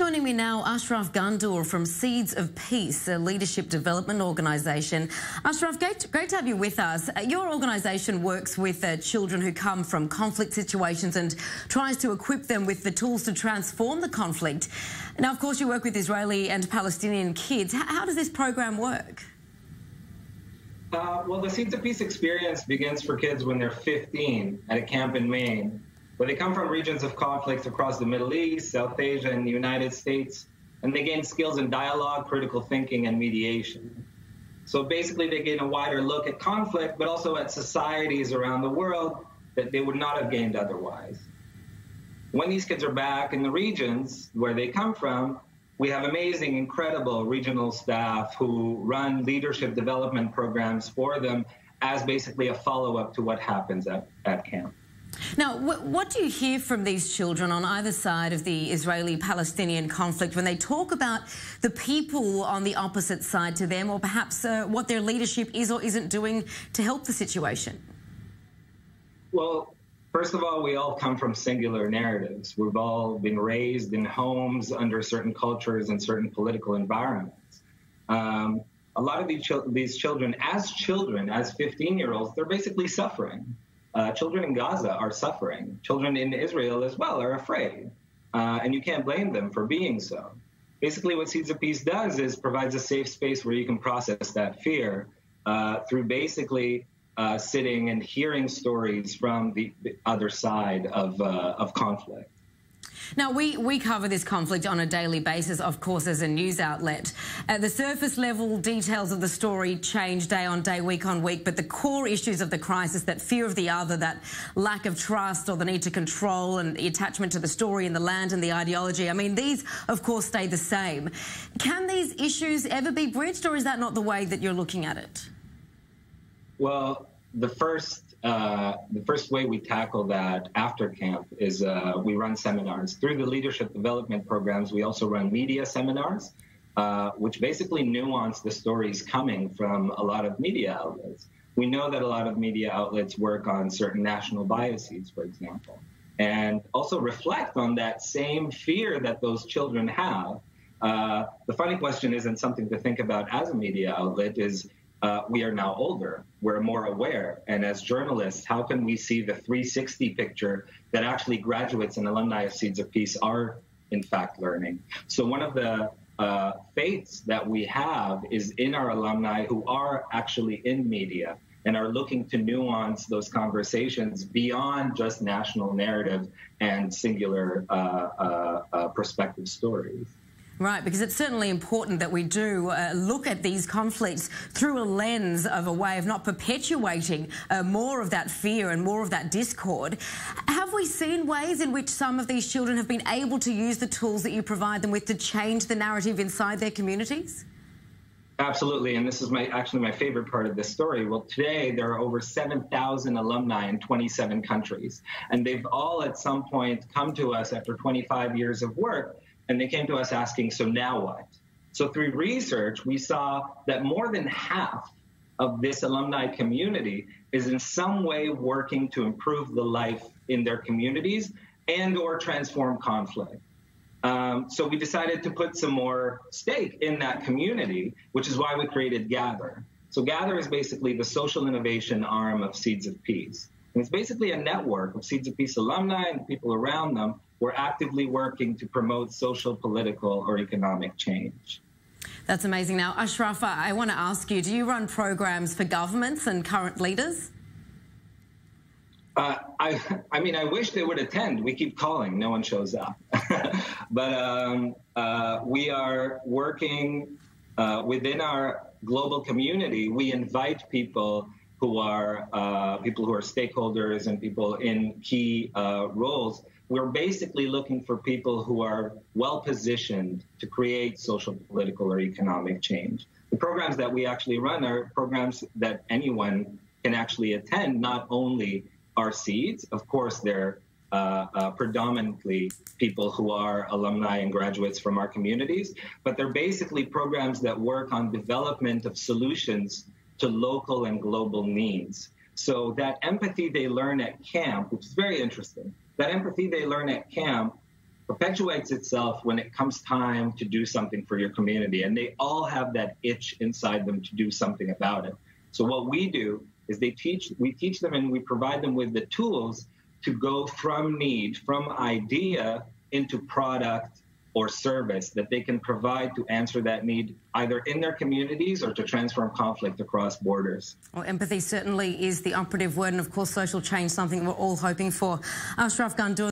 Joining me now, Ashraf Ghandour from Seeds of Peace, a leadership development organisation. Ashraf, great to have you with us. Your organisation works with children who come from conflict situations and tries to equip them with the tools to transform the conflict. Now, of course, you work with Israeli and Palestinian kids. How does this program work? Well, the Seeds of Peace experience begins for kids when they're 15 at a camp in Maine, where they come from regions of conflict across the Middle East, South Asia, and the United States, and they gain skills in dialogue, critical thinking, and mediation. So basically, they gain a wider look at conflict, but also at societies around the world that they would not have gained otherwise. When these kids are back in the regions where they come from, we have amazing, incredible regional staff who run leadership development programs for them as basically a follow-up to what happens at camp. Now, what do you hear from these children on either side of the Israeli-Palestinian conflict when they talk about the people on the opposite side to them, or perhaps what their leadership is or isn't doing to help the situation? Well, first of all, we all come from singular narratives. We've all been raised in homes under certain cultures and certain political environments. A lot of these children, as 15-year-olds, they're basically suffering. Children in Gaza are suffering. Children in Israel as well are afraid. And you can't blame them for being so. Basically, what Seeds of Peace does is provides a safe space where you can process that fear through basically sitting and hearing stories from the other side of conflict. Now, we cover this conflict on a daily basis, of course, as a news outlet. The surface level details of the story change day on day, week on week, but the core issues of the crisis, that fear of the other, that lack of trust or the need to control and the attachment to the story and the land and the ideology, I mean, these, of course, stay the same. Can these issues ever be bridged, or is that not the way that you're looking at it? Well, the first way we tackle that after camp is we run seminars. Through the leadership development programs, we also run media seminars, which basically nuance the stories coming from a lot of media outlets. We know that a lot of media outlets work on certain national biases, for example, and also reflect on that same fear that those children have. The funny question isn't something to think about as a media outlet, is we are now older, we're more aware, and as journalists, how can we see the 360 picture that actually graduates and alumni of Seeds of Peace are, in fact, learning? So one of the faiths that we have is in our alumni who are actually in media and are looking to nuance those conversations beyond just national narrative and singular perspective stories. Right, because it's certainly important that we do look at these conflicts through a lens of a way of not perpetuating more of that fear and more of that discord. Have we seen ways in which some of these children have been able to use the tools that you provide them with to change the narrative inside their communities? Absolutely, and this is actually my favorite part of this story. Well, today there are over 7,000 alumni in 27 countries, and they've all at some point come to us after 25 years of work, and they came to us asking, so now what? So through research, we saw that more than half of this alumni community is in some way working to improve the life in their communities and or transform conflict. So we decided to put some more stake in that community, which is why we created Gather. So Gather is basically the social innovation arm of Seeds of Peace. And it's basically a network of Seeds of Peace alumni and people around them. We're actively working to promote social, political, or economic change. That's amazing. Now, Ashraf, I want to ask you, do you run programs for governments and current leaders? I mean, I wish they would attend. We keep calling. No one shows up. But we are working within our global community. We invite people who are stakeholders and people in key roles. We're basically looking for people who are well-positioned to create social, political, or economic change. The programs that we actually run are programs that anyone can actually attend, not only our Seeds. Of course, they're predominantly people who are alumni and graduates from our communities, but they're basically programs that work on development of solutions to local and global needs. So that empathy they learn at camp, which is very interesting, that empathy they learn at camp perpetuates itself when it comes time to do something for your community. And they all have that itch inside them to do something about it. So what we do is we teach them and we provide them with the tools to go from need, from idea into product or service that they can provide to answer that need either in their communities or to transform conflict across borders. Well, empathy certainly is the operative word, and of course social change, something we're all hoping for. Ashraf, Ghandour.